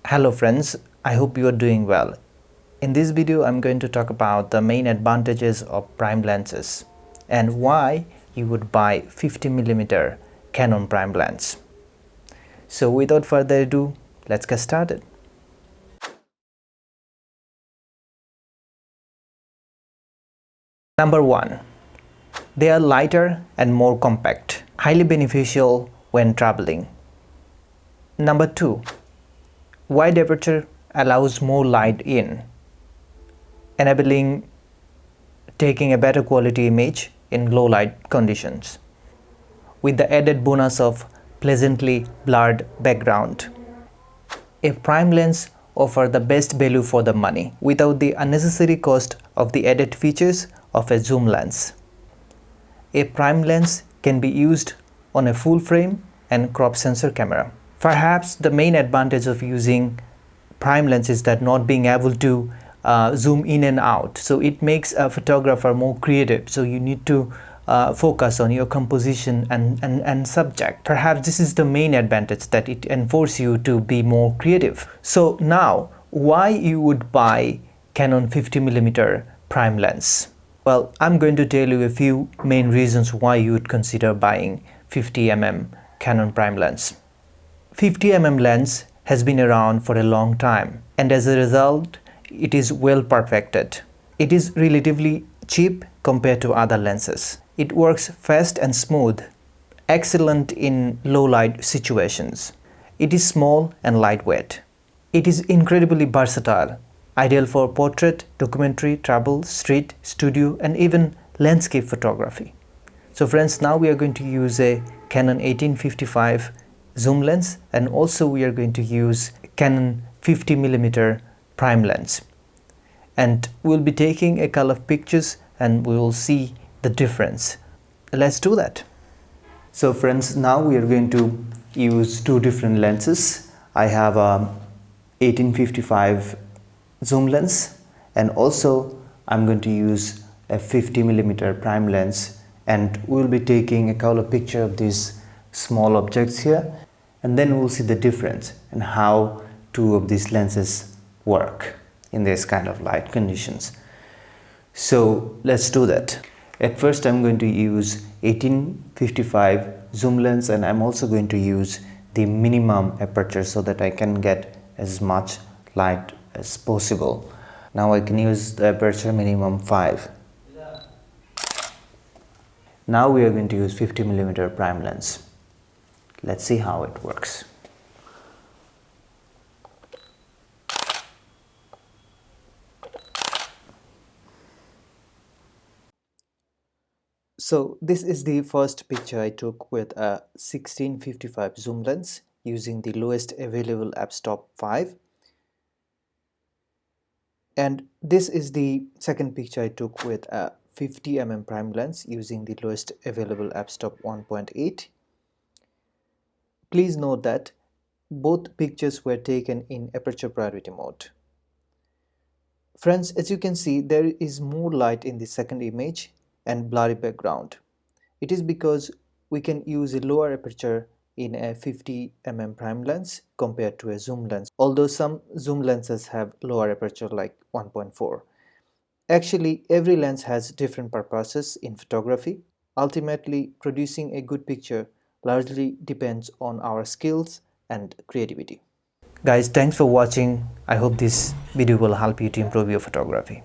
Hello friends, I hope you are doing well. In this video, I'm going to talk about the main advantages of prime lenses and why you would buy 50mm Canon prime lens. So without further ado, let's get started. Number 1. They are lighter and more compact, highly beneficial when traveling. Number 2. Wide aperture allows more light in, enabling taking a better quality image in low light conditions, with the added bonus of pleasantly blurred background. A prime lens offers the best value for the money without the unnecessary cost of the added features of a zoom lens. A prime lens can be used on a full frame and crop sensor camera. Perhaps the main advantage of using prime lens is that not being able to zoom in and out, so it makes a photographer more creative, so you need to focus on your composition and subject. Perhaps this is the main advantage, that it enforces you to be more creative. So now, why you would buy Canon 50mm prime lens? Well, I'm going to tell you a few main reasons why you would consider buying 50mm Canon prime lens. 50mm lens has been around for a long time, and as a result, it is well perfected. It is relatively cheap compared to other lenses. It works fast and smooth, excellent in low light situations. It is small and lightweight. It is incredibly versatile, ideal for portrait, documentary, travel, street, studio, and even landscape photography. So friends, now we are going to use a Canon 1855 zoom lens, and also we are going to use Canon 50mm prime lens, and we'll be taking a couple of pictures and we will see the difference. Let's do that. So friends, now we are going to use two different lenses. I have a 1855 zoom lens, and also I'm going to use a 50mm prime lens, and we'll be taking a couple of pictures of these small objects here, and then we'll see the difference and how two of these lenses work in this kind of light conditions. So let's do that. At first I'm going to use 1855 zoom lens, and I'm also going to use the minimum aperture so that I can get as much light as possible. Now I can use the aperture minimum 5. Now we are going to use 50mm prime lens. Let's see how it works. So this is the first picture I took with a 1655 zoom lens using the lowest available f-stop 5. And this is the second picture I took with a 50mm prime lens using the lowest available f-stop 1.8. Please note that both pictures were taken in aperture priority mode. Friends, as you can see, there is more light in the second image and blurry background. It is because we can use a lower aperture in a 50mm prime lens compared to a zoom lens, although some zoom lenses have lower aperture like 1.4. Actually, every lens has different purposes in photography. Ultimately, producing a good picture largely depends on our skills and creativity. Guys, thanks for watching. I hope this video will help you to improve your photography.